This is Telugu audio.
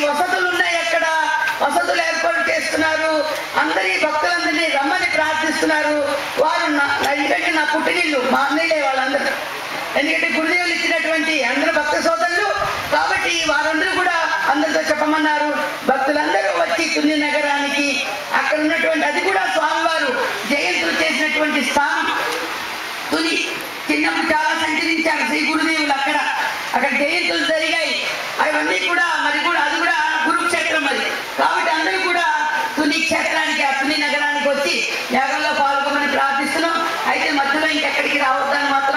వసతులు ఉన్నాయి, అక్కడ వసతులు ఏర్పాటు చేస్తున్నారు. అందరి భక్తులందరినీ రమ్మని ప్రార్థిస్తున్నారు. వారు ఎందుకంటే నా పుట్టినిల్లు, మా అన్నయ్యలే వాళ్ళందరూ, ఎందుకంటే గురుదేవులు ఇచ్చినటువంటి అందరూ భక్త సోదరులు కాబట్టి వారందరూ కూడా అందరితో చెప్పమన్నారు. భక్తులందరూ వచ్చి తుని నగరానికి, అక్కడ ఉన్నటువంటి అది కూడా స్వామివారు జయంతులు చేసినటువంటి స్థానం తుని. చిన్నప్పుడు చాలా సంచరించారు శ్రీ గురుదేవులు, అక్కడ జయంతులు జరిగాయి. అవన్నీ కూడా అది కూడా కురుక్షేత్రం మరి. కాబట్టి అందరూ కూడా తుని క్షేత్రానికి, ఆ తుని నగరానికి వచ్చి యాగంలో పాల్గొమని ప్రార్థిస్తున్నాం. అయితే మధ్యలో ఇంకెక్కడికి రావద్దని మాత్రం